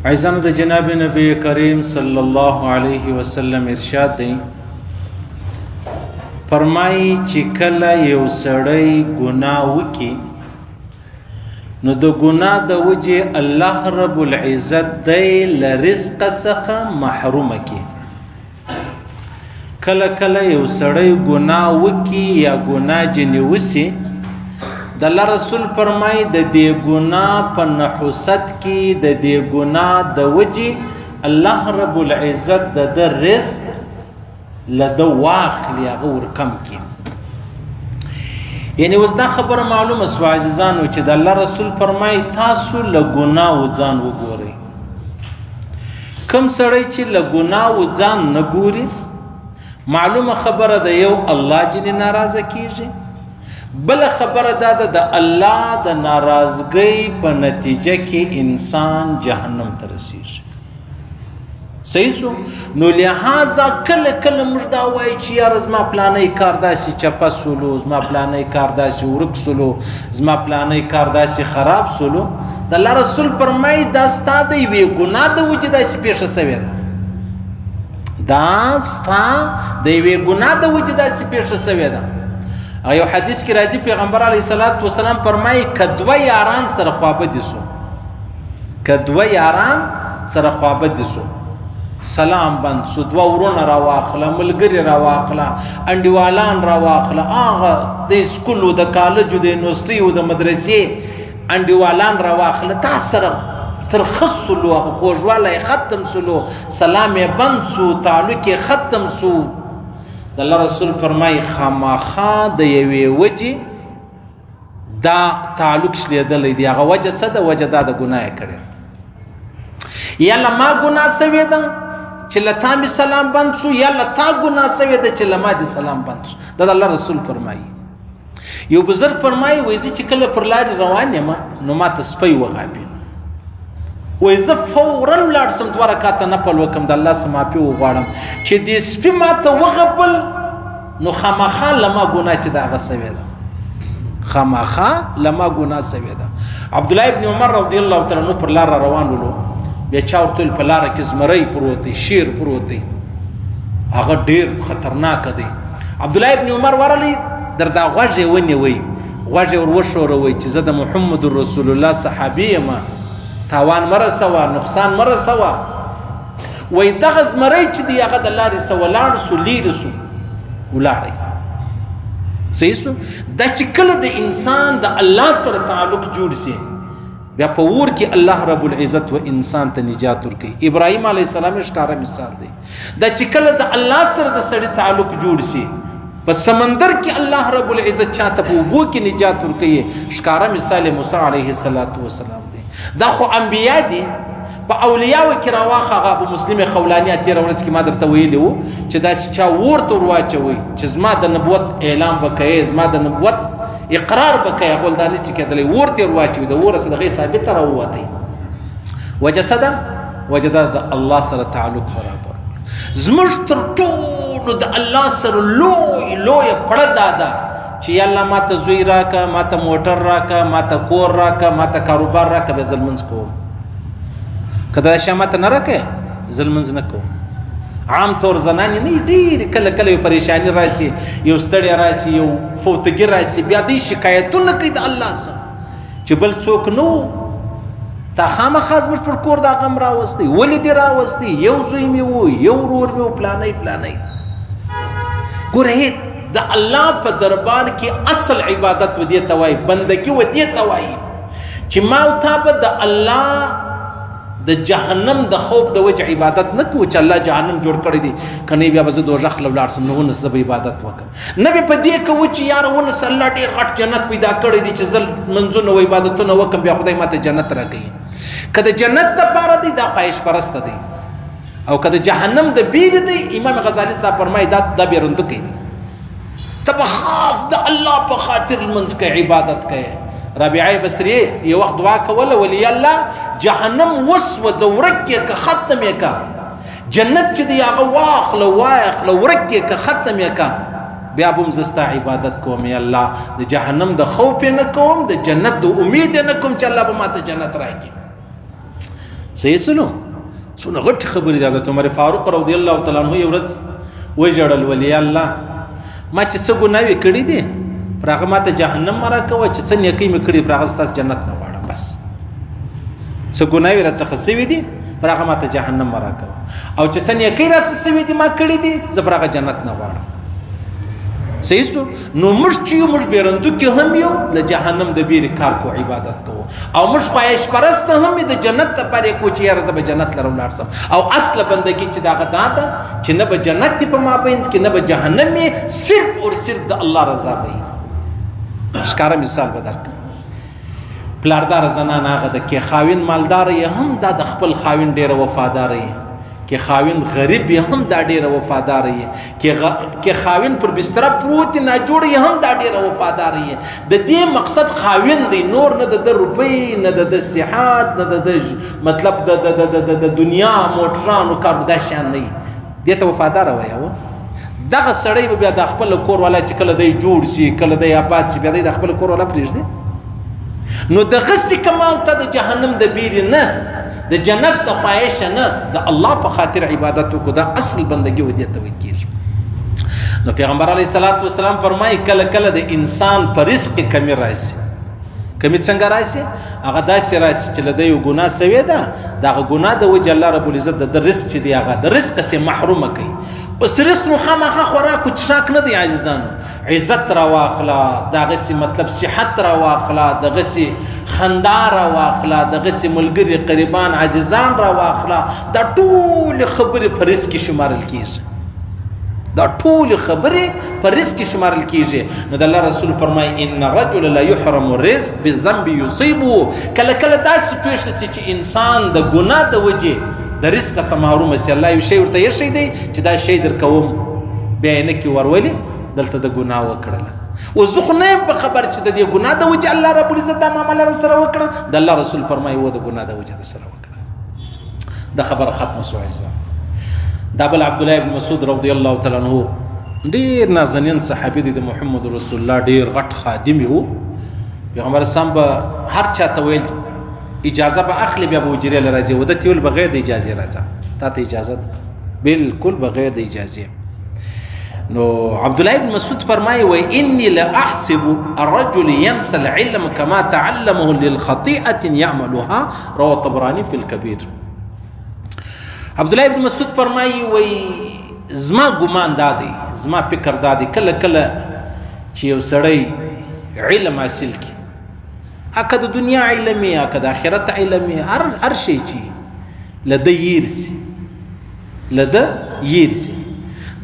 عزیزانو د جناب نبی کریم صلی الله علیه وسلم ارشاد دی فرمایي چې کله یو سړی ګناه وکي نو د ګناه د وجه الله رب العزت دی لرزق څخه محروم کی. کله کله یو سړی ګناه وکي یا ګناه جنې وسی د الله رسول فرمای د دې ګناه په نحوست کې د دې ګناه د وجه الله رب العزت د رزق لده واخلی هغه ورکم کی. یعنی اوس دا خبره معلومه سو عزیزانو چې د الله رسول فرمای تاسو له ګناه ځان وګورئ. کوم سړی چې له ګناه ځان نه ګوري معلومه خبره ده یو الله جن ناراضه کیږي، بل خبره ده د الله د ناراضګۍ په نتیجه کې انسان جهنم ته رسیږي. صحیح سو نو لہذا کله کله موږ دا وایي چې یار زما پلانې کار داسې چپه سولو، زما پلانې کار داسې ورک سولو، زما پلانې کار داسې خراب سولو. د الله رسول فرمایي دا ستا د یوې ګناه د وجې داسې پیښه سوې ده، دا ستا د یوې ګناه د وجې داسې پیښه سوې ده. یو حدیث کې راځي پیغمبر علیه الصلاۃ والسلام فرمایي که دوه یاران سره خوابدي سو، که دوه یاران سره خوابدي سو، سلام بند سو، دوه ورونه راواخله، ملګري راواخله، انډیوالان راواخله، هغه د سکولو د کالجو د یونیورسټیو د مدرسې انډیوالان راواخله، تا سره ترخص سلو، هغه خوږوالی ختم سلو، سلام یې بند سو، تعلق یې ختم سو. د الله رسول فرمایي خامخا د یوې وجې دا تعلق شلیدلی دی. هغه وجه څه ده؟ وجه دا د ګناه یې کړې ده. یا له ما ګناه سوې ده چې له تا مې سلام بند سو، یا له تا ګناه سوې ده چې له ما دې سلام بند سو. دا د الله رسول فرمایي. یو بزرګ فرمایي وایي زه چې کله پر لارې روان یم نو ما ته سپی وغاپي، وایي زه فورا ولاړ سم دوه رکاته نفل وکړم د الله څخه معافي وغواړم چې دې سپي ما ته وغپل نو خامخا له ما ګناه چې د هغه سوې ده، خامخا له ما ګناه سوې ده. عبدالله ابن عمر رضی الله تعالی عنه پر لاره روان ولو، بیا چا ورته ویل په لاره کې زمری پروت دی، شیر پروت دی، هغه ډېر خطرناک دی. عبدالله ابن عمر ورغلی در دا غوږ یې ونیوی، غوږ یې ور وښوروئ چې زه د محمد رسول الله صحابي یم، تاوان مه رسوه، نقصان مه رسوه. وایي دغه زمری چې دی هغه د لارې څخه ولاړ سو، لیرې سو، ولاړی. صحیح سو دا چې کله د انسان د الله سره تعلق جوړ سي بیا په اور کې الله رب العزت و انسان ته نجات ورکوي. ابراهیم علیه السلام ښکاره مثال دی. دا چې کله د الله سره د سړي تعلق جوړ سي په سمندر کې الله رب العزت چاته په اوبو کې نجات ورکوي. ښکاره مثال موسی علیه السلام دی. دا خو انبیا دي. په اولیاو کې راواخه هغه ابو مسلم خولاني تېره ورځ کې ما درته ویلي وو چې داسې چا ورته ور واچوئ چې زما د نبوت اعلان به کوې، زما د نبوت اقرار به کوې، هغه دا نشي کېدلی. ورته ور واچوئ، د وره څه دغې ثابته راووتی. وجه څه ده؟ وجه دا د الله سره تعلق برابر. زموږ تر ټولو د الله سره لویه پړه دا ده چې یا الله ما ته زوی راکه، ما ته موټر راکه، ما ته کور راکه، ما ته کاروبار راکه، بیا زه لمونځ کوم. که دا شی ماته نه راکې زه لمونځ نه کوم. عام طور زنانې نه ډېرې کله کله یو پریشاني راسي، یو ستړیا راسي، یو فوتګي راسي، بیا دوی شکایتونه کوي د الله سره چې بل څوک نه و، تا خامخا زموږ پر کور دا غم راوستی، ولې دې راوستی؟ یو زوی مې و، یو ورور مې و، پلانۍ. ګوره د الله په دربار کې اصل عبادت و دې ته وایي، بندګي و دې ته وایي چې ما او تا به د الله د جهنم د خوف د وجه عبادت نه کوو چې الله جهنم جوړ کړی دی، کنه بیا به زه دوزخ له ولاړ سم، نو ونس به عبادت وکړم. نه به په دې کوو چې یار ونس الله ډېر غټ جنت پیدا کړی دی چې زه منځونه او عبادتونه وکړم بیا خدای ماته جنت راکوي. که د جنت دپاره دی دا خواهش پرسته دی، او که د جهنم د بیرې دی امام غزالي صاحب فرمایي دا بیرندوکی دی. ته به خاص د الله په خاطر لمونځ کوې، عبادت کوې. رابعه بصریه یو وخت دعا کوله، ولی الله جهنم وسوځه، ورک یې که ختم یې که، جنت چې دی هغه واخله ورک یې که ختم یې که، بیا به هم زه ستا عبادت کوم. یا الله د جهنم د خوف یې نه کوم، د جنت د امید یې نه کوم چې الله به ماته جنت راکړي. صحیح سلو څونه غټ خبرې د حضرت عمر فاروق رضی الله تعالی عنہ یو ورځ وژړل ولی الله ما چې څه ګناوې کړې دي پر هغه ماته جهنم مه راکوه چې څه نیکۍ مې کړې پر هغه ستاسو جنت نه غواړم بس څه ګناوې راڅخه سوي دي پر هغه ماته جهنم مه راکوه او چې څه نیکۍ راڅخه سوي دي ما کړې دي زه پر هغه جنت نه غواړم صحیح سو نو موږ چې یو موږ بیرندوکي هم یو له جهنم د بیرې کار کو عبادت کوو او موږ خواهش پرست هم د جنت لپاره کو چې یاره زه به جنت لره ولاړ سم او اصله بندګي چې دغه دا ده چې نه به جنت په مابینځ کې نه به جهنم یې صرف اور صرف د الله رضا به وي ښکاره مثال به درکړم پلاردار زنان هغه ده کې خاوین مالدار یې هم دا د خپل خاوین ډېره وفاداره یې کې خاوین غریب یې هم دا ډېره وفاداره یې کې خاوین پر بستره پروت یې ناجوړ یې هم دا ډېره وفاداره یې د دې مقصد خاوین دی نور نه د روپۍ نه د صحت نه د مطلب د دنیا موټرانو کار دا شیان نه وي دې ته وفاداره وایه دغه سړی به بیا د خپل کور والا چې کله دی جوړ شي کله دی آباد شي بیا دی د خپل کور والا پرېږدي نو دغسې کماو ته د جهنم د بیرې نه د جنت د خواهش نه د الله په خاطر عبادت وکړو دا اصل بندګي و دې ته ویل کېږي نو پیغمبر علیه الصلاة والسلام فرمایي کله کله د انسان په رزق کې کمی راشي کمی څنګه راشي هغه داسې راشي چې له ده یو ګناه سوې ده د هغه ګناه د وجې الله رب العزت د رزق چې دی هغه د رزق څخه محرومه کوي اوس رزق نو خامخا خوراک و څښاک نه دی عزیزانو عزت را واخله دغسې مطلب صحت را واخله دغسې خندا را واخله دغسې ملګري قریبان عزیزان را واخله دا ټولې خبرې په رزق کې شمارل کېږي دا ټول خبرې په رزق کې شمارل کېږي نو د الله رسول فرمایي ان رجل لا يحرم الرزق بذنب يصيبه کله کله داسې پېښه شي چې انسان د ګناه د وجې د رزق څخه محرومه شي الله یو شی ورته ایښی دی چې دا شی در کوم بیا یې نه کې ورولې دلته د ګناه وکړله اوس زه خو نه یم په خبر چې د دې ګناه د وجې الله رب العزت دا معامله راسره وکړه د الله رسول فرمایي و د ګناه د وجې درسره وکړه دا خبره ختمه شوه عزیزان دا بل عبدالله ابن مسعود رضی الله تعالی عنہ ډېر نازنین صحابي دی د محمد رسول الله ډېر غټ خادم و پیغمبر اسلام به هر چاته ویل اجازه به اخلي بیا به حجرې له راځي ودته ویل بغیر د اجازې راځه تا ته اجازه ده بالکل بغیر د اجازې نو عبدالله ابن مسعود فرمایي و اني لاحسب الرجل ينسى العلم كما تعلمه للخطيئه يعملها رواه الطبراني في الكبير عبدالله ابن مسعود فرمایي وای زما ګمان دا دی زما فکر دا دی کله کله چې یو سړی علم حاصل کړي اکه د دنیا علم یې اکه د آخرت علم یې هر شی چې له ده هیر سي له ده هیر سي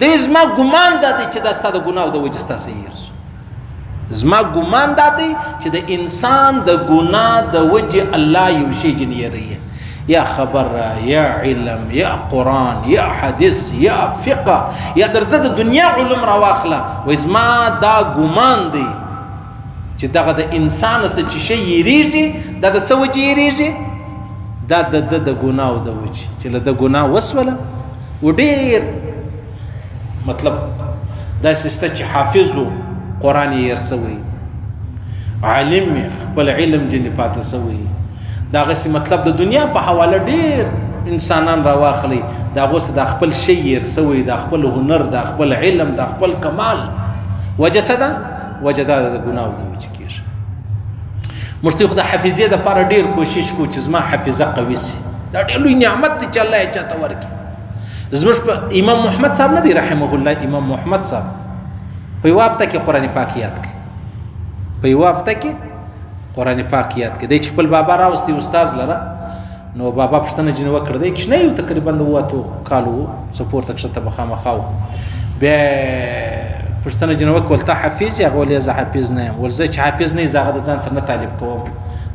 دوی زما ګمان دا دی چې دا ستا د ګناه د وجې ستاسې هیر سو زما ګمان دا دی چې د انسان د ګناه د وجې الله یو شی جنیروي یا خبر یا علم یا قرآن یا حدیث یا فقه یا درځه د دنیا علوم را واخله وایي زما دا ګمان دی چې دغه د انسان څه چې شی یېرېږي دا د څه وجې یېرېږي دا د ګناه د وجې چې له د ګناه وسوله و ډېر مطلب داسې شته چې حافظ و قرآن یې هېر سوی عالم خپل علم ځینې پاته سوی دغسې مطلب د دنیا په حواله ډېر انسانان را واخلي د هغو څه د خپل شی هېر سوی د خپل هنر د خپل علم د خپل کمال وجه څه ده وجه دا د ګناهو د وجې کېږي موږ ته خو د حافظې دپاره ډېر کوشش کوو چې زما حافظه قوي سي دا ډېر لوی نعمت دی چې الله یې چاته ورکړي زموږ په امام محمد صاحب نه دی رحمه الله امام محمد صاحب په یوه هفته کې قرآن پاک یاد کړي په یوه هفته کې قرآن پاک یاد کړي دی چې خپل بابا راوستی استاز لره نو بابا پوښتنه ځینې وکړه دی کوچنی و تقریبا د 8 کالو و څه پورته کښته به خامخا و بیا پوښتنه ځینې وکړه ته حافظ یې هغه ویل زه حافظ نه یم ول زه چې حافظ نه یې زه هغه د ځان سره نه طالب کوم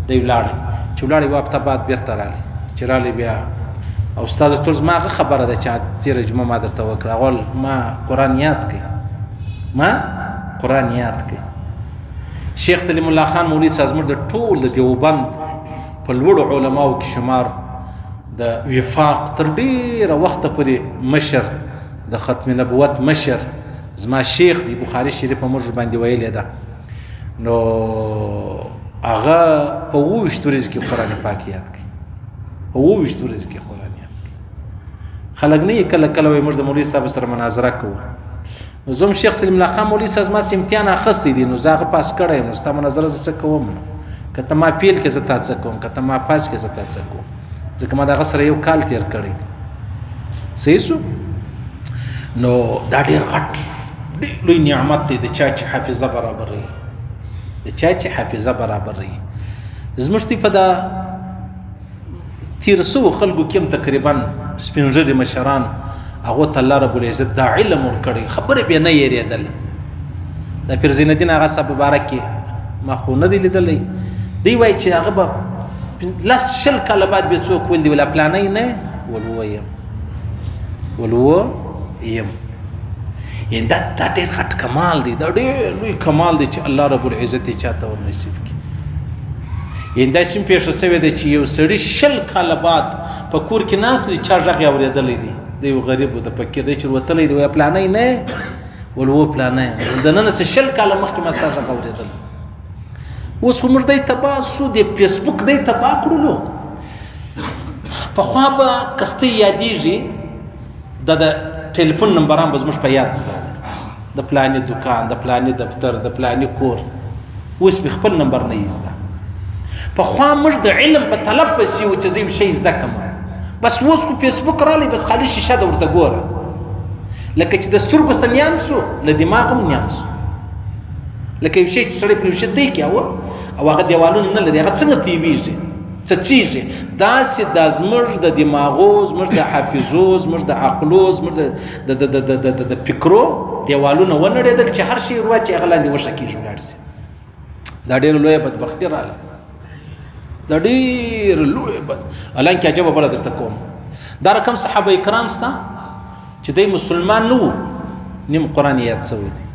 دی ولاړی چې ولاړی یوه هفته بعد بېرته رالی چې رالی بیا او استاذ ټول زما هغه خبره ده چې تېره جمعه ما درته وکړه هغه ما قرآن یاد کړي ما قرآن یاد کړي شیخ سلیم الله خان مولوي صاحب زموږ د ټول د دیوبند په لوړو علماو کې شمار د وفاق تر ډېره وخته پورې مشر د ختم نبوت مشر زما شیخ دی بخاري شریف په موږ باندې ویلې ده نو هغه په 28 ورځو کې قرآن پاک یاد کړي په 28 ورځې کې قرآنیان خلک نه کله کله وایي موږ د مولوي صاحب سره مناظره کوو نو زه هم شیخ سلیم الله خان مولوي صاحب زما څه امتحان اخیستی دی نو زه هغه پاس کړی یم نو ستا مناظره زه څه کوم نو که ته ما پیل کې زه تا څه کوم که ته ما پاس کې زه تا څه کوم ځکه ما د هغه سره یو کال تېر کړی دی صحیح سو نو دا ډېر غټ ډېر لوی نعمت دی د چا چې حافظه برابروي د چا چې حافظه برابروي زموږ دوی په دا تېر سوو خلکو کې هم تقریبا سپین ږیري مشران هغو ته الله رب العزت دا علم ورکړی خبرې بې نه یېرېدل د پیر زین الدین هغه صاحب مبارک کې ما خو نه دی لیدلی دی وایي چې هغه به 10 کاله بعد بیا څوک ویل دی ولا پلانی نه ول ووایم یعنې دا ډېر غټ کمال دی دا ډېر لوی کمال دی چې الله رب العزت یې چاته ور نصیب کړي یعنې داسې هم پېښه سوې ده چې یو سړي 10 کاله بعد په کور کې ناست دی چا غږ یې اورېدلی دی د یو غریب د فقیر دی چې وتلی دی وایي پلانی نه ول و پلانی دننه څه 10 کاله مخکې ما ستا غږ اورېدلی اوس خو موږ دی تباه سو د فیسبوک دی تباه کړلو پخوا به کسته یادېږي د ټلیفون نمبران به زموږ په یاد زده د پلاني دکان د پلاني دفتر د پلاني کور اوس مې خپل نمبر نه یې زده پخوا موږ د علم په طلب پسې وو چې زه یو شی زده کړم بس اوس خو فیسبوک رالی بس خالي شیشه ده ورته ګوره لکه چې د سترګو څه نیام سو له دماغ هم نیام سو لکه یو شی چې سړی پرې وشتی کیاوه او هغه دیوالونه نه لري هغه څنګه تیویږي څه چیږي داسې دا زموږ د دماغو زموږ د حافظو زموږ د عقلو زموږ د فکرو دیوالونه ونړېدل چې هر شی ورواچي هغه لاندې وشه کېږي ولاړ شي دا ډېره لویه بدبختي راغله دا ډېره لویه حالانکې عجبه بله درته کوم دا رقم صحابه کرام سته چې دی مسلمان نه و نیم قرآن یاد سوی دی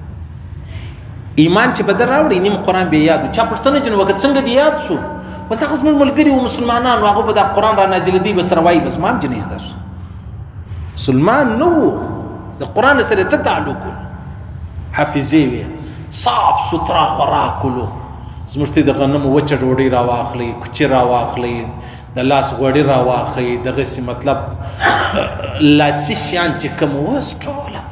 ایمان چې بدل راوړي نیم قرآن بیا یاد و چا پوښتنه چې نو وکړه څنګه دې یاد شو ول دغه زموږ ملګري وو مسلمانان هغه به دا قرآن را نازلېدی به سره وایي بس ما هم جنې زده شو مسلمان نه و د قرآن سره څه تعلق و حافظې وې صاف سوتره خوراک ولو زموږ ته د غنمو وچه ډوډۍ راواخلئ کوچې راواخلئ د لاس غوړي راواخلئ دغسې مطلب لاسي شیان چې کوم اوس ټوله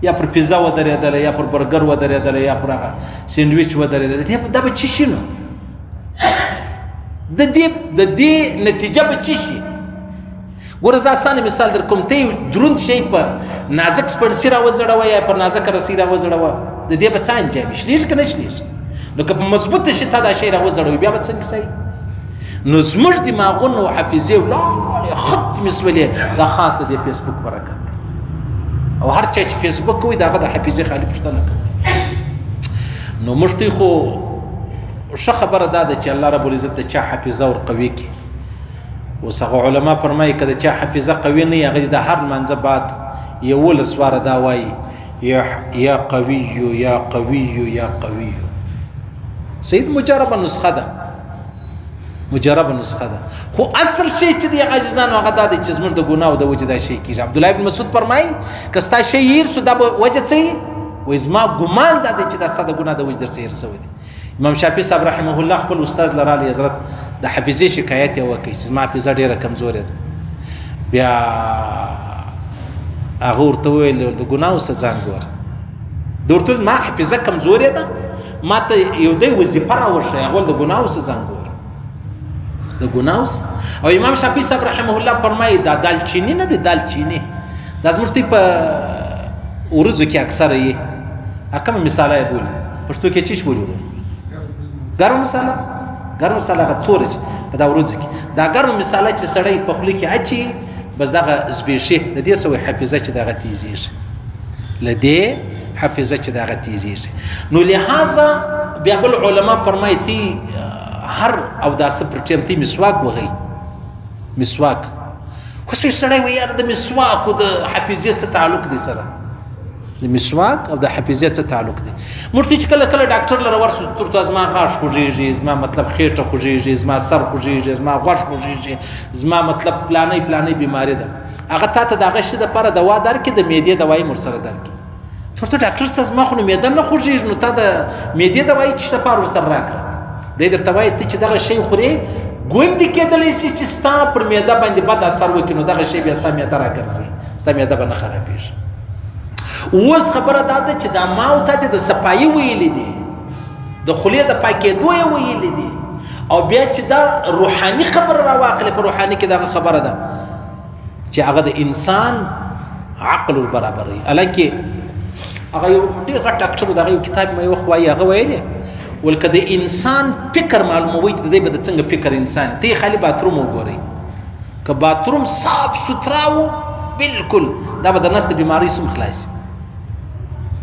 یا پر پیزا ودرېدله یا پر برګر ودرېدله یا پر هغه سینډویچ ودرېدله دا به څه شي نو د دې نتیجه به څه شي ګوره زه اسانه مثال در کوم ته یو دروند شی په نازک سپڼسي راوځړوه یا په نازکه رسۍ راوځړوه د دې به څه انجام وي شلېږي که نه شلېږي نو که په مضبوطه شي تا دا شی راوځړوي بیا به څنګه صحیح نو زموږ دماغونه او حافظې ولاړې ختمې سولې دا خاص د دې فیسبوک برکت او هر چا چې فیسبوک کوي د هغه د حافظې خالي پوښتنه کوي نو موږ ته خو ښه خبره دا ده چې الله رب العزت د چا حافظه ورقوي کړي اوس هغه علما فرمایي که د چا حافظه قوي نه وي هغه د هر لمانځه بعد 11 واره دا وایي یا قوي یا قوي یا قوي سید مجربه نسخه ده مجربه نسخه ده خو اصل شی چې دی عزیزانو هغه دا دی چې زموږ د ګناو د وجې دا شی کېږي عبدالله ابن مسعود فرمایي که ستا شی هیر سو دا به وجه څه وي وایي زما ګمان دا دی چې دا ستا د ګناه د وجې درڅه هیر سوی دی امام شافعي صاحب رحمه الله خپل استاد لرالی حضرت د حافظې شکایت یې وکړي چې زما حافظه ډېره کمزورې ده بیا هغه ورته وویل د ګناو څه ځان ګوره د ورته ویل ما حافظه کمزورې ده ما ته یو دی وظیفه راوښیه هغه د ګناو څه ځان ګوره د ګناو او امام شافعي صاحب رحمه الله فرمایي دا دالچیني نه دی دالچیني دا زموږ دوی په ورځو کې اکثره یې کومه مثاله یې بولي پښتو کې چی بولي ورور ګرم مساله هغه توره چې په دا ورځو کې دا ګرم مساله چې سړی په خولې کې اچي بس دغه زبېښي د دې سوی حافظه چې دغه تیزیږي له دې حافظه چې دغه تیزیږي نو لهذا بیا بل علما فرمایي تی هر او داسې پر ټیم تی مسواک وغی مسواک خو سړی وایي یاره د مسواک او د حافظې څه تعلق دی سره د مسواک او د حافظې څه تعلق دی موږ ته چې کله کله ډاکټر لره ورسو ترته زما غاښ خوږېږي زما مطلب خېټه خوږېږي زما سر خوږېږي زما غوږ خوږېږي زما مطلب پلانۍ بیماري ده هغه تا ته د هغه شي دپاره دوا درکړي د معدې دوایي ورسره درکړي ترته ډاکټر صاحب زما خو نو معده نه خوږېږي نو تا د معدې دوایي چې دپاره ورسره راکړه دی درته وایي ته چې دغه شی خورې ګوندې کېدلی سي چې ستا پر معده باندې بد اثر وکړي نو دغه شی بیا ستا معده راګرځي ستا معده به نه خرابېږي. اوس خبره دا ده چې دا ما او تا د صفایي ویلي دي د خولې د پاکېدو یې ویلي دي او بیا چې دا روحاني خبره راواخلې په روحاني کې دغه خبره ده چې هغه د انسان عقل برابروي. حالانکې هغه یو ډېر غټ ډاکټر دغه یو کتاب مې وخت وایي هغه ویلی ول که د انسان فکر معلوموي چې د دی به د څنګه فکر انسان ته یې خالي باتروم وګورئ که باتروم صاف سوترا و بالکل دا به د نس د بیمارۍ سم خلاصي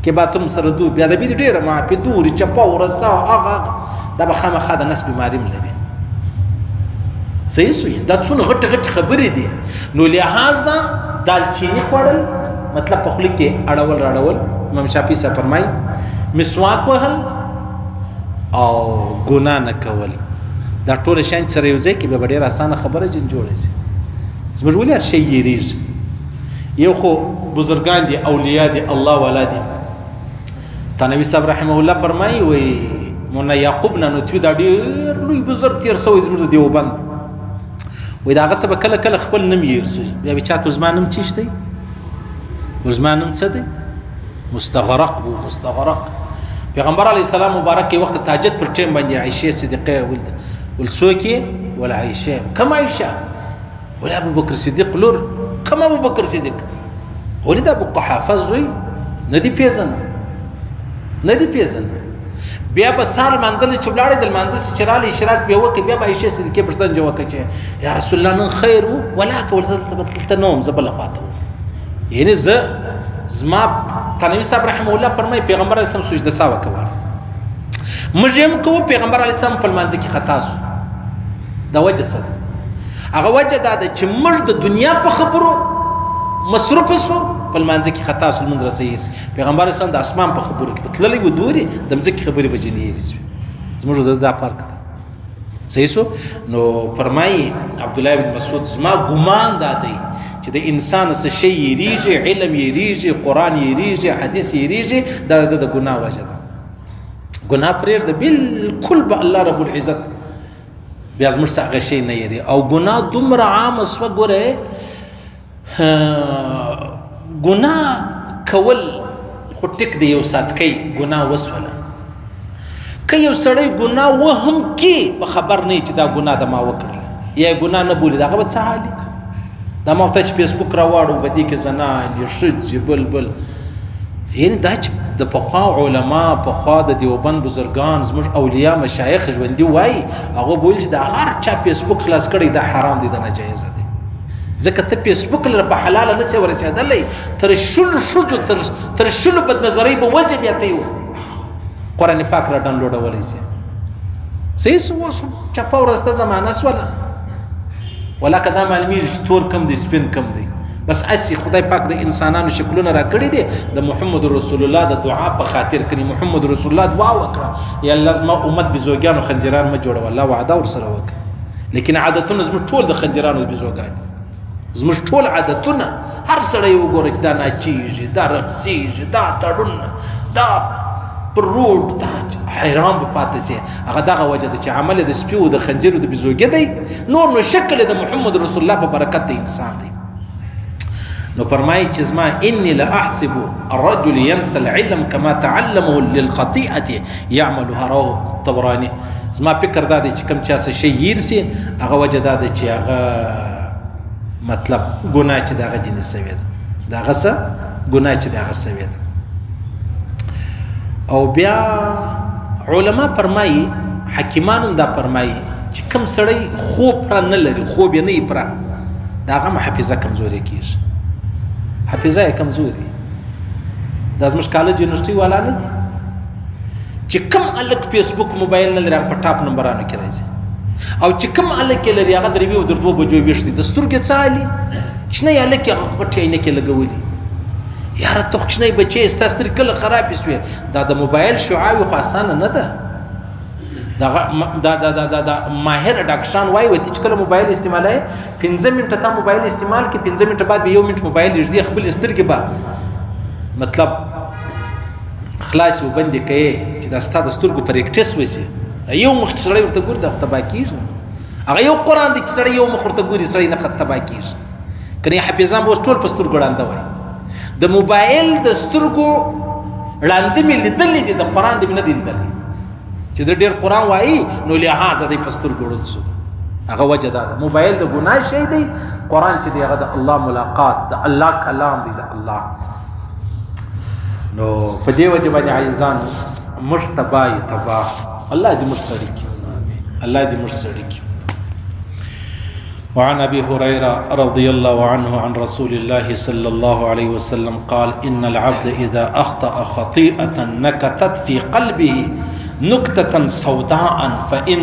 که باتروم سره دو بیا د بید ډېره معافي دورې چپه ورسته هغه دا به خامخا د نس بیماري هم لري. صحیح سو دا څونه غټ غټ خبرې دي. نو لہذا دالچینی خوړل مطلب په خوله کې اړول راړول امام شافعي صاحب فرمایي مسواک وهل او ګناه نه کول دا ټول شیان سره یو ځای کې به ډېره اسانه خبره جن جوړه سي. زموږ ولې هر شی یېرېږي یو خو بزرګان دي اولیاء دي الله والا دي. تنوي صاحب رحمه الله فرمایي وایي مولانا یعقوب نانوتوي دا ډېر لوی بزرګ تېر سوی زموږ د دیوبند وایي د هغه څه به کله کله خپل نوم یېرسو بیا به چاته زما نوم چیش دی زما نوم څه دی مستغرق بو مستغرق. پیغمبر علیه السلام مبارک کې وخت تهجد پر ټیم باندې عایشه صدیقه ول څوک یې ول عایشه کوم عایشه ول ابو بکر صدیق لور کوم ابو بکر صدیق ولید ابو قحافه زوی نه دی پیژنه بیا به سال منزل چې ولاړې د منزل چراله اشراق بیا وکي بیا به عائشه صدیقه پرستان جو وکي یا رسول الله نن خیر ولا کول زلت نوم زبل خاطر یعنی زما تنوي صاحب رحمه الله فرمای پیغمبر علیه السلام سجده ساوه کول مجم کو پیغمبر علیه السلام په منځ کې خطا سو دا وجه څه هغه وجه دا چې موږ د دنیا په خبرو مصروف سو په منځ کې خطا سو منځ رسېږي پیغمبر علیه السلام د اسمان په خبرو کې تللی و دوري د مځکې خبرې بجنې رسې زموږ دا فرق ده. صحیح سو نو فرمایي عبد الله بن مسعود زما ګمان دا دی چې د انسان څه شی یریږي علم یریږي قران یریږي حدیث یریږي دا د ګناه وجه ده. ګناه پرېږده بالکل به الله رب العزت بیا زموږ څه هغه شی نه یری او ګناه دومره عامه سوه ګوره ګناه کول خو ټیک دی یو ساتکی ګناه وسوله که یو سړی ګناه وهم کې په خبر نه چې دا ګناه د ما وکړله یا ګناه نه بولي دغه به څه حالي دا ما ورته چې فیسبوک راواړو په دې کې زنان یا ښځې بل یعنې دا چې د پخوا علما پخوا د دیوبند بزرګان زموږ اولیاء مشایخ ژوندي وایي هغه بویل چې د هر چا فیسبوک خلاص کړی دا حرام دی دا ناجایزه دی ځکه ته فیسبوک لره په حلاله نسې ورسېدلی تر شلو ښځو تر شلو بدنظرۍ به وځې بیا ته یې قرآن پاک را ډاونلوډولی سي. صحیح سو اوس چپه ورسته زمانه سوله ولکه دا معلومیږي چې تور کم دی سپین کم دی بس اسی خدای پاک د انسانانو شکلونه را کړي دي د محمد رسول الله د دعا په خاطر کړي محمد رسول الله دعا وکړه یا الله زما امت بزوګانو خنجران ما جوړه الله وعده ورسره وکړه لیکن عادتونه زموږ ټول د خنجرانو بزوګان زموږ ټول عادتونه هر سړی وګوره چې دا ناچیږي دا رقصیږي دا تړون دا پر روډ دا حیران به پاتې سي هغه دغه وجه ده چې عمل د سپیو د خنجرو د بزوګي دی نور نو شکل د محمد رسول الله په برکت د انسان دی. نو فرمایي چې زما انی لاحسب الرجل ينسى العلم كما تعلمه للخطيئه يعملها رواه الطبراني زما فکر دا دی چې کوم چا څه شی یرسي هغه وجه دا ده چې هغه مطلب ګناه چې دغه جنس سوی ده دغه څه ګناه چې دغه سوی ده. او بیا علما فرمایي حکیمانو دا فرمایي چې کوم سړی خوب را نه لري خوب یې نه یې پوره د هغه حافظه کمزورې کېږي حافظه یې کمزوري دا زموږ کالج یونیورسټي والا نه دي چې کوم هلک فیسبوک موبایل نه لري هغه په ټاپ نمبرانو کې راځي او چې کوم هلک یې لري هغه د روي او د 2 بجو ویښ دي د سترګې څه حالي کوچنی هلک یې هغه غټې عینکې لګولي یاره ته کوچنی بچی ستا سترګې کله خرابې سوې دا د موبایل شعاوې خو اسانه نه ده دا ماهر ډاکټران وایي چې کله موبایل استعمالوي 15 منټه تا موبایل استعمال کې 15 منټه بعد به 1 منټ موبایل ږدي خپل سترګې به مطلب خلاص وبندې کوي چې دا ستا د سترګو پرېکټس وسي یو مخ سړی ورته ګور د تبا کېږي هغه یو قرآن دی چې سړی یو مخ ورته ګوري سړی نه تباه کېږي. که نه حافظان به اوس ټول په سترګو ړانده وایي. د موبایل د سترګو ړانده مې لیدلې دي، د قرآن دې مې نه دي لیدلې چې د ډېر قرآن وایي نو لحاظه دی په سترګو ړوند شو. هغه وجه دا ده موبایل د ګناه شی دی، قرآن چې دی هغه د الله ملاقات، د الله کلام دی، د الله. نو په دې وجه باندې عزیزانو موږ تباه الله دې موږ سړي کړي، الله دې موږ سړي کړي. وعن أبي هريرة رضي الله عنه عن رسول الله صلى الله عليه وسلم قال إن العبد إذا أخطأ خطيئة نكتت في قلبه نكتة سوداء فإن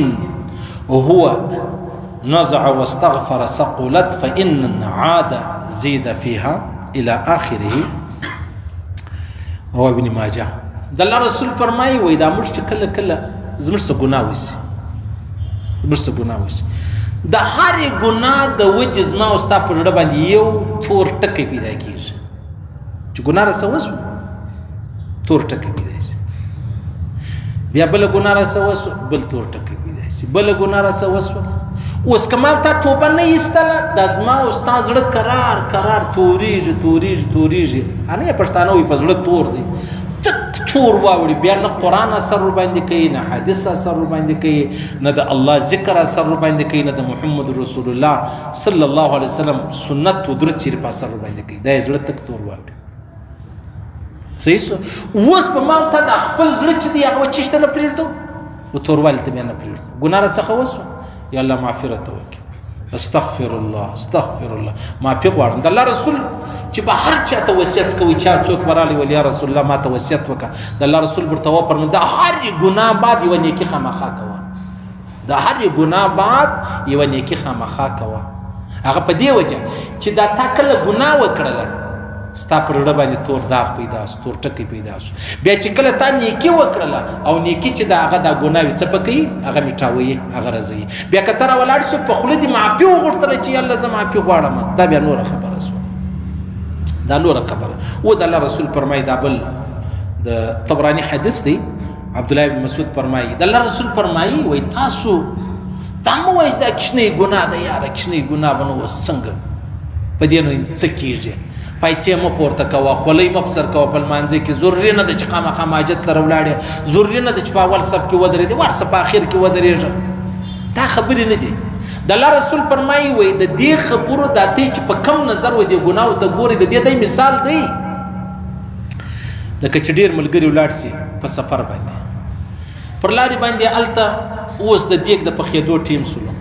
هو نزع واستغفر سقلت فإن عاد زيد فيها إلى آخره. رواه ابن ماجه. د الله رسول فرمایي وای دا موږ چې کله کله زموږ څه ګناه وشي د هرې ګناه د وجې زما او ستا په زړه باندې یو تور ټکی پیدا کېږي چې ګناه راسه وسو، تور ټکی پیدا شي. بیا بله ګناه راسه وسو، بل تور ټکی پیدا شي. بله ګناه راسه وسو، اوس که ما تا توبه نه ایستله دا زما او ستا زړه کرار تورېږي. هنه پښتانه وایي په زړه تور دی، تور واوړي. بیا نه قرآن اثر ورباندې کوي، نه حدیث اثر ورباندې کوي، نه د الله ذکر اثر ورباندې کوي، نه د محمد رسول الله صلی الله علیه وسلم سنت و درود شریف اثر ورباندې کوي. دا یې زړه تک تور واوړي. صحیح شو. اوس په ما ته د خپل زړه چې دی هغه چېشته نه پرېږدو و توروالي ته بیا نه پرېږدو. ګناه راڅخه وسوه، یا الله معافرت وکړي، استغفر الله معافي غواړم. د الله رسول چې به هر چا ته وصیت کوي، چا څوک برالی ویل یا رسول الله ما ته وصیت وکړه، د الله رسول ورته وفرمایل د هرې ګناه بعد یوه نیکي خامخا کوه، د هرې ګناه بعد یوه نیکي خامخا کوه. هغه په دې وجه چې دا تا کله ګناه وکړله ستا پر زړه باندې تور داغ پیدا سو، تور ټکی پیدا سو. بیا چې کله تا نیکي وکړله او نیکي چې د هغه دا ګناه وي څه په کوي هغه میټاوي، هغه رضوي. بیا که ته راولاړ شو په خوله دې معافي وغوښتله چې یالله زه معافي غواړم، دا بیا نوره خبره سوه، دا نوره خبره. و د الله رسول فرمایي دا بل د طبراني حدیث دی، عبدالله بن مسعود فرمایي د الله رسول فرمایي وایي تاسو دا مه وایئ چې دا کشنۍ ګناه ده یاره، کشنۍ ګناه به نو اوس څنګه په دې نو څه کېږي، پایڅې مه پورته کوه، خولۍ مه په سر کوه په لمانځه کې. ضروري نه ده چې خامخا حاجت ته راولاړې، ضروري نه ده چې په اول صف کې ودرېدې ورسه په اخر کې ودرېږه. دا خبرې نه دي. د الله رسول فرمایي وایي د دې خبرو دا ته چې په کم نظر و دې ګناو ته ګوري د دې دی مثال دی لکه چې ډېر ملګري ولاړ سي په سفر باندې، پر لارې باندې هلته اوس د دیګ د پخېدو ټیم سولو،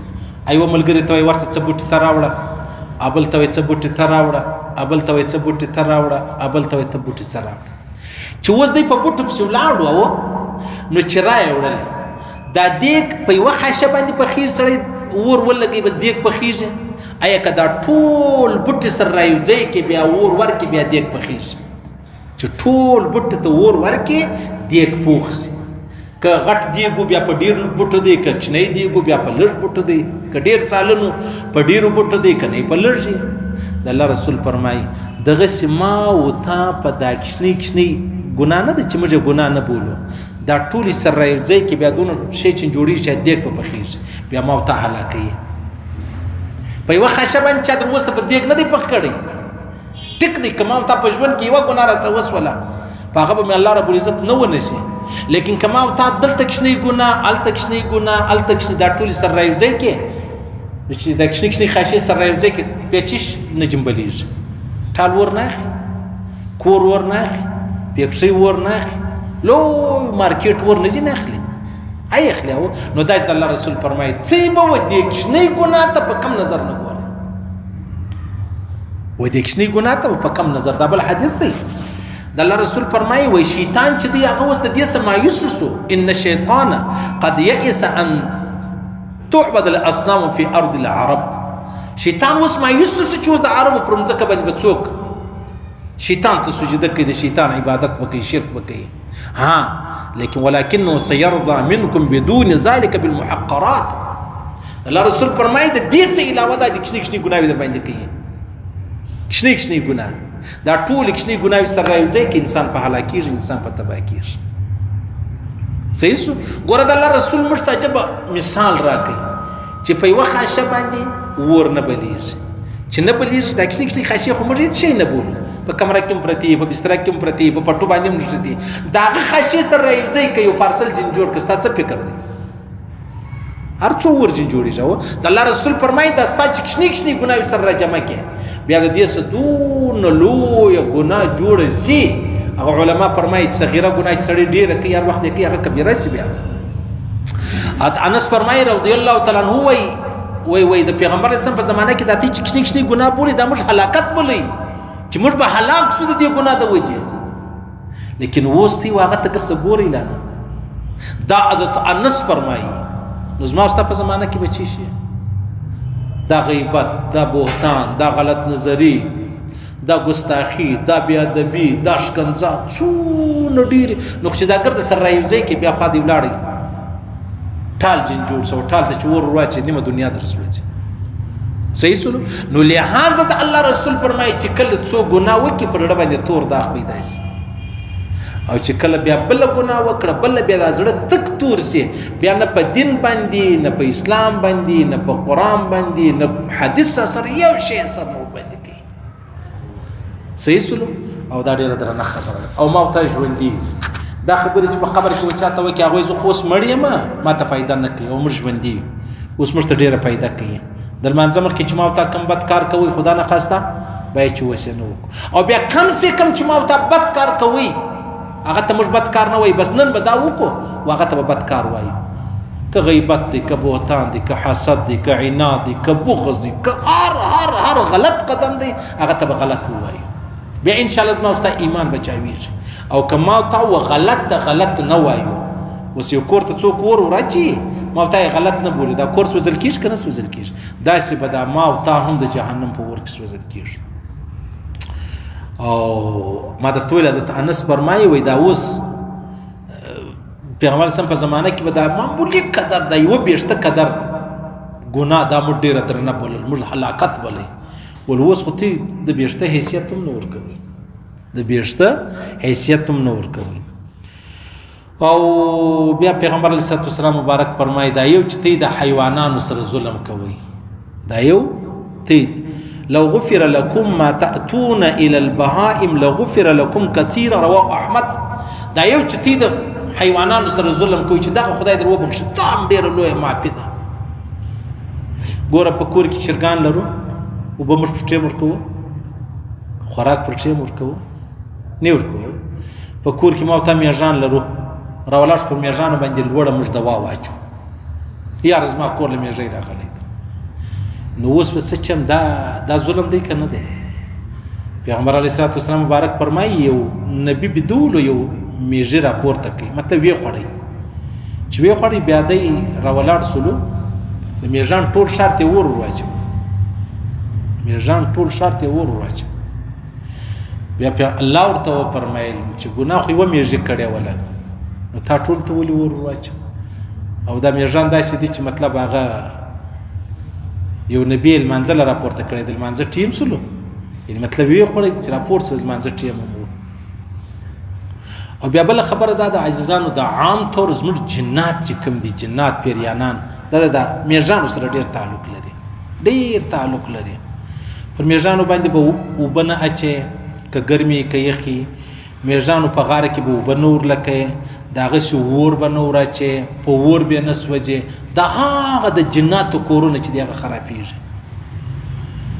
یوه ملګري ته وایي ورسه څه بوټي ته راوړه، ابل ته وایي څه بوټي ته راوړه، ابل ته وایي څه بوټي ته راوړه، ابل ته وایي څه بوټي ته راوړه. چې اوس دی په بوټو پسې ولاړو نو چې رایې وړل دا دیګ په یوه خاشه باندې پخېږي، سړی اور ولګوي بس دیګ پخېږي. آیا که دا ټول بوټي سره رايوځای کې بیا اور ورکې بیا دیګ پخېږي؟ چې ټول بوټي ته اور ورکې دیګ پوخ شي. که غټ دیګو بیا په ډېر بوټو دی، که کوچنی دیګو بیا په لږ بوټو دی، که ډېر سالنو په ډېرو بوټو دی، که نه په لږ شي. د الله رسول فرمایي دغسې ما او تا په دا کوچنۍ ګناه نه ده چې موږ یې ګناه نه بولو، دا ټولې سره رايوځای کې بیا دونه شی چې جوړېږي چې دیګ په پخېږي بیا ما او تا هلاکوي. په یوه خاشه باندې چا تر اوسه پر دیګ نه دی پخ کړی، ټیک دی. که ما او تا په ژوند کې یوه ګناه راڅه وسوله په هغه به مې الله ربالعزت نه ونیسي. لیکن که ما او تا دلته کوچنۍ ګناه، هلته کوچنۍ ګناه، هلته کوچنۍ، دا ټولې سره رايوځای کې چې دا کوچنۍ خاشې سره رايوځای کې بیا چیش نه جنبلېږي. ټال ور نه اخلي، کور ور نه اخلي، فیکټرۍ ور نه اخلي، لوی مارکیټ ور نه ځي نه اخلي، ای اخلي. نو داسې د الله رسول فرمایي تی به و دې کوچنۍ ګناه ته په کم نظر نه ګورئ، و دې کوچنۍ ګناه ته په کم نظر. دا بل حدیث دی. د الله رسول فرمایي وایي شیطان چې دی هغه اوس د دې څه مایوس سو، ان الشیطان قد یئس ان تعبد الاصنام فی ارض العرب. شیطان اوس مایوس سو چې اوس د عربو پر مځکه باندې به څوک شیطان ته سجده کوي، د شیطان عبادت وکړي، شرک وکړي. ها لیکن ولکنه سيرضى منکم بدون ذلك بالمحقرات. الله رسول فرمایي د دې څه علاوه دا د کوچنۍ ګناوې در باندې کوي، کوچنۍ ګناه، دا ټول کوچنۍ ګناوې سره رايوځای کې انسان په هلاکېږي، انسان په تباه کېږي. صحیح شو. ګوره د الله رسول موږ ته عجبه مثال راکوي چې په یوه خاشه باندې اور نه بلیږي چې نه بلیږي دا کښنې کښنې خاشې خو موږ هېڅ شی نه بولو په کمره کې هم پرتې په بستره کې هم پرتې په پټو باندې هم نښتې د هغه خاشې سره رايوځئ که یو پارسل جن جوړ کړه ستا څه فکر دی هر څو ور جن جوړېږه د الله رسول فرمایي دا ستا چې کښنې کښنې ګناوې سره را جمع کړې بیا د دې څه دونه لویه ګناه جوړه ځي هغه علما فرمایي صغیره ګناه چې سړی ډېره کوي هر وخت یې کوي هغه کبیره سي بیا انس فرمایي رضی الله تعالی عنه وایي د پیغمبر اسلام په زمانه کې دا چې کښنې کښنې ګناه بولي دا موږ هلاکت بولئ چې موږ به هلاک شو د دې ګناه د وجې لیکن اوس تی هغه ته که څه ګورئ لا نه دا حضرت انس فرمایي نو زما ستا په زمانه کې به چی شي دا غیبت دا بهتان دا غلط نظری دا ګستاخي دا بې ادبي دا شکنځا څونه ډېرې نو چې دا ګرد سره رايوځئ کې بیا خوا دې ولاړئ ټال جن جوړ سو ټال ته چې ور واچي نیمه دنیا در سوځي صحیح سلو نو لہذا د الله رسول فرمایي چې کله څو ګناه وکړي پر زړه باندې تور داغ پیدا شي او چې کله بیا بل ګناه وکړه بل بیا د زړه تک تور شي بیا نه په دین باندې نه په اسلام باندې نه په قرآن باندې نه حدیث سره یو شی سره نه باندې کوي صحیح سلو او دا ډیره درنه خبره او ما ته ژوندي دا خبرې چې په خبره کې وچاته وکړي هغوی زه خو اوس مړ یم ما ته فایده نه کوي او موږ ژوندي اوس موږ ته ډېره فایده کوي د لمانځه مخکې چې ما ورته کوم بد کار کوئ خدا نه خواسته باید چې وسې نه وکړو او بیا کم سے کم چې ما ورته بد کار کوئ هغه ته موږ بد کار نه وایي بس نن به دا وکړو و هغه ته به بد کار وایو که غیبت دی که بهتان دی که حسد دی که عناد دی که بغض دی که هر غلط قدم دی هغه ته به غلط ووایو بیا انشاءالله زما ستا ایمان به چاویږي او که ما ته غلط د غلط نه وایو اوس یو کور ته څوک ور وراچي ما ته غلط نه بولي دا کور سوځل کېږي که نه سوځل کېږي داسې به دا ما او تا هم د جهنم په اور کې سوځل کېږي او ما درته ویل حضرت انس فرمایي وایي دا اوس پیغمبر اسلام په زمانه کې به دا معمولي قدر دا یوه بیشته قدر ګناه دا موږ ډېره درنه بولل موږ هلاکت بولئ ول اوس خو ته د بیشته حیثیت هم نه ورکوئ د بیشته حیثیت هم نه ورکوئ او بیا پیغمبر علیه الصلاة والسلام مبارک فرمایي دا یو چې ته د حیوانانو سره ظلم کوئ دا یو ته لو غفر لكم ما تأتون إلى البهائم لغفر لكم كثيرا رواه أحمد دا یو چې ته د حیوانانو سره ظلم کوئ چې دغه خدای در وبخښي دا هم ډېره لویه معافي ده ګوره په کور کې چرګان لرو اوبه موږ پر ټیم ورکوو خوراک پر ټیم ورکوو نه ورکوو په کور کې ما او تا میږان لرو راولاړ پر میږانو باندې لوړه موږ دوا واچو یاره زما کور له میږی راغلی ده نو اوس به څه چم دا ظلم دی که نه دی پیغمبر علیه الصلاة والسلام مبارک فرمایي یو نبي بدولو یو میږي راپورته کوي مطلب ویې خوړئ چې ویې خوړئ بیا دی راولاړ سولو د میږان ټول ښار ته یې اور ورواچو میږان ټول ښار ته یې اور ورواچو بیا الله ورته وفرمایل چې ګناه خو یوه میږي کړې وله نو تا ټول ته ولې اور ورواچو او دا میږان داسې دي چې مطلب هغه یو نبی لمانځه له راپورته کړی د لمانځه ټیم سولو یعنې مطلب یې خوړی چې راپورته د لمانځه ټیم هم او بیا بله خبره دا د عزیزانو د عام طور زموږ جنات چې کوم دي جنات پیریانان دا د میږانو سره ډېر تعلق لري ډېر تعلق لري پر میږانو باندې به اوبه نه اچې که ګرمي که یخي میږانو په غاړه کې به اوبه نه ورلکې د هغسې اور به نه وراچې په اور بیا نه سوځې دا هغه د جناتو کورونه چې دی هغه خرابېږي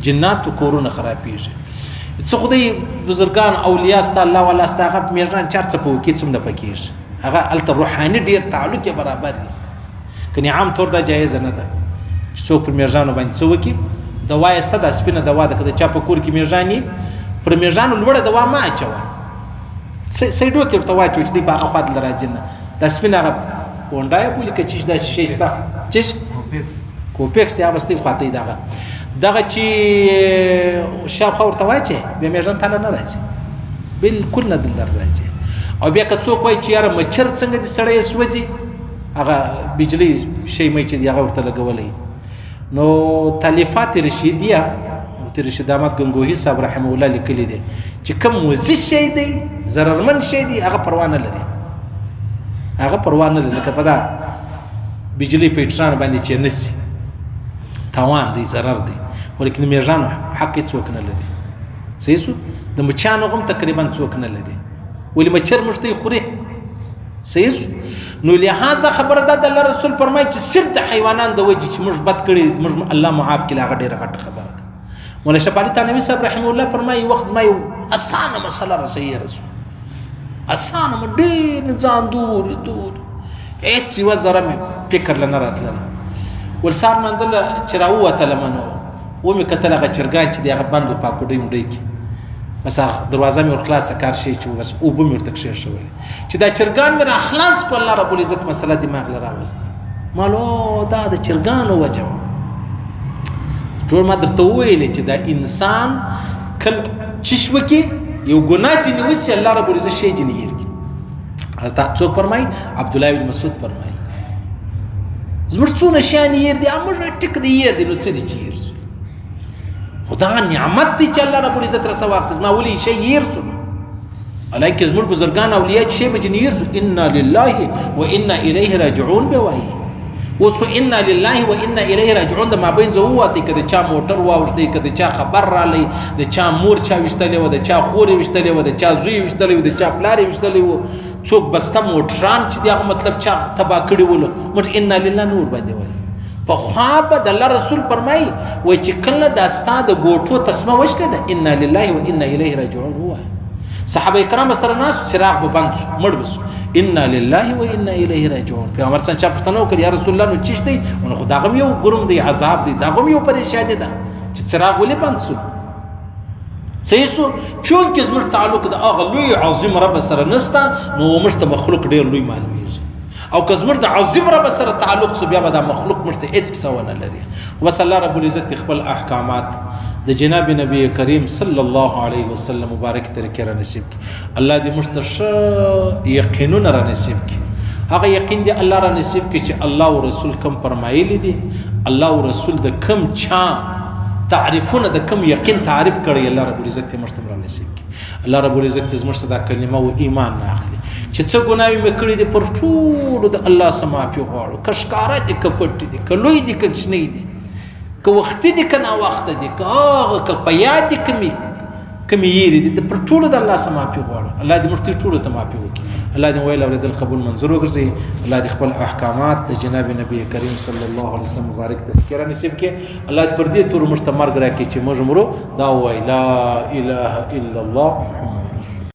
جناتو کورونه خرابېږي څه خدای بزرګان اولیا ستا الله والا ستا هغه میږان چار څه په وکي څومره پکېږي هغه هلته روحاني ډېر تعلق یې برابر دی کنې عام طور دا جایزه نه ده چې څوک پر میږانو باندې څه وکړي دوا یې سته دا سپینه دوا ده که د چا په کور کې میږان وي پر میږانو لوړه دوا مه اچوه سایډو ته ورته واچوه چې دی په هغه خوا دله راځي نه دا سپینه هغه پونډه یې بولي که چیش داسې شی شته چیش کوپیکس یا بس دی خواته دغه چې شاوخوا ورته واچې بیا میږان تاله نه راځي بالکل نه دلته راځي او بیا که څوک وایي چې یاره مچر څنګه دې سړی سوځي هغه بجلی شی مې چې دی هغه ورته لګولی نو تالیفات رشیدیه رشید احمد گنگوهی صاحب رحمه الله لیکلی دی چې کوم مضر شی دی ضررمن شی دی هغه پروا نه لري هغه پروا نه لري لکه په دا بجلی په ټران باندې چې نسی تاوان دی ضرر دی خو لیکن د میږیانو حق یې څوک نه لري صحیح شو د مچانو هم تقریبا څوک نه لري ولې مچر موږ ته یې خوري صحیح شو نو لهذا خبره ده د الله رسول فرمایي چې صرف د حیوانان د وجې چې موږ بد کړي موږ الله معاف کړي هغه ډېره غټه خبره ده مولا شفاعي تانوي صاحب رحمه الله فرمایي وخت زما یو اسانه مسله رسوي رسول اسانه مو ډېر ځان دور هېڅ یوه ذره مې فکر له نه راتلله ول سهار منزل چې راووتلم نو ومې کتل هغه چرګان چې دی هغه بند و پاکوډۍ موډۍ کې بس دروازه مې ور خلاصه کار شي چې بس اوبه مې ورته کښېښولې چې دا چرګان مې را خلاص کړو الله رب العزت مسله دماغ له راوسته مالو دا د چرګانو وجه وه ټول ما درته وویلې چې دا انسان کله چش وکړي یو ګناه ځینې وسي الله رب العزت شی ځینې هېر کړي حضرت څوک فرمایي عبدالله بن مسعود فرمایي زموږ څونه شیان هېر دي موږ ټیک دی هېر دي نو څه دي چې هېر سو خو دغه نعمت دی چې الله رب العزت راسه واخیست ما ولې شی هېر سو حالانکه زموږ بزرګان اولیا چې شی به ځینې هېر سو انا لله و انا الیه راجعون به وایي اوس خو انا لله و انا الیه راجعون د مابین زه ووتی که د چا موټر واوښتی که د چا خبر رالی د چا مور چا ویشتلی وه د چا خور یې ویشتلی وه د چا زوی یې ویشتلی و د چا پلار یې ویشتلی و څوک بسته موټران چې د هغه مطلب چا تباه کړي ولو موږ انا لله نور باندې وایي پخوا به د الله رسول فرمایي وایي چې کله دا ستا د ګوټو تسمه وشلې ده انا لله و انا الیه راجعون ووایه صحابه کرام سره ناست چراغ به بند شو مړ به شو انا لله و انا الیه راجعون پیغمبر صلی الله علیه وسلم پوښتنه وکړه یا رسول الله نو چی دی نو خو دا هم یو ګرم دی عذاب دی دا هم یو پریشانی ده چې چراغ ولې بند شو صحیح شو چونکې زموږ تعلق د هغه لوی عظیم رب سره نسته نو موږ ته مخلوق ډېر لوی معلومیږي او که زموږ د عظیم رب سره تعلق سو بیا به دا مخلوق موږ ته هېڅ کیسه ونه لري خو بس الله رب العزت خپل احکامات د جناب نبی کریم صلی الله علیه وسلم مبارک طریقې را نصیب کړي الله دې موږ ته ښه یقینونه را نصیب کړي هغه یقین دې الله را نصیب کړي چې الله او رسول کوم فرمایلی دي الله او رسول د کوم چا تعریفونه د کوم یقین تعریف کړی الله رب العزت دې موږ ته را نصیب کړي الله رب العزت دې زموږ څخه دا کلمه او ایمان نه اخلي چې څه ګناوې مې کړي دي پر ټولو د الله څخه معافي غواړو که ښکاره دي که پټ دي که لوی دي که کوچنی دي که وختي دي که ناوخته دي که هغه که په یاد دي کمې یېرې دي پر ټولو د الله څخه معافي غواړو الله دې موږ ته ټولو ته معافي وکړي الله دې ویل اورېدل قبول منظور وګرځوي الله دې خپل احکامات د جناب نبی کریم صلی الله علیه وسلم مبارک طریقې را نصیب کړي الله دې پر دې تور موږ ته مرګ راکړي چې موږ مرو دا ووایي لا اله الا الله محمد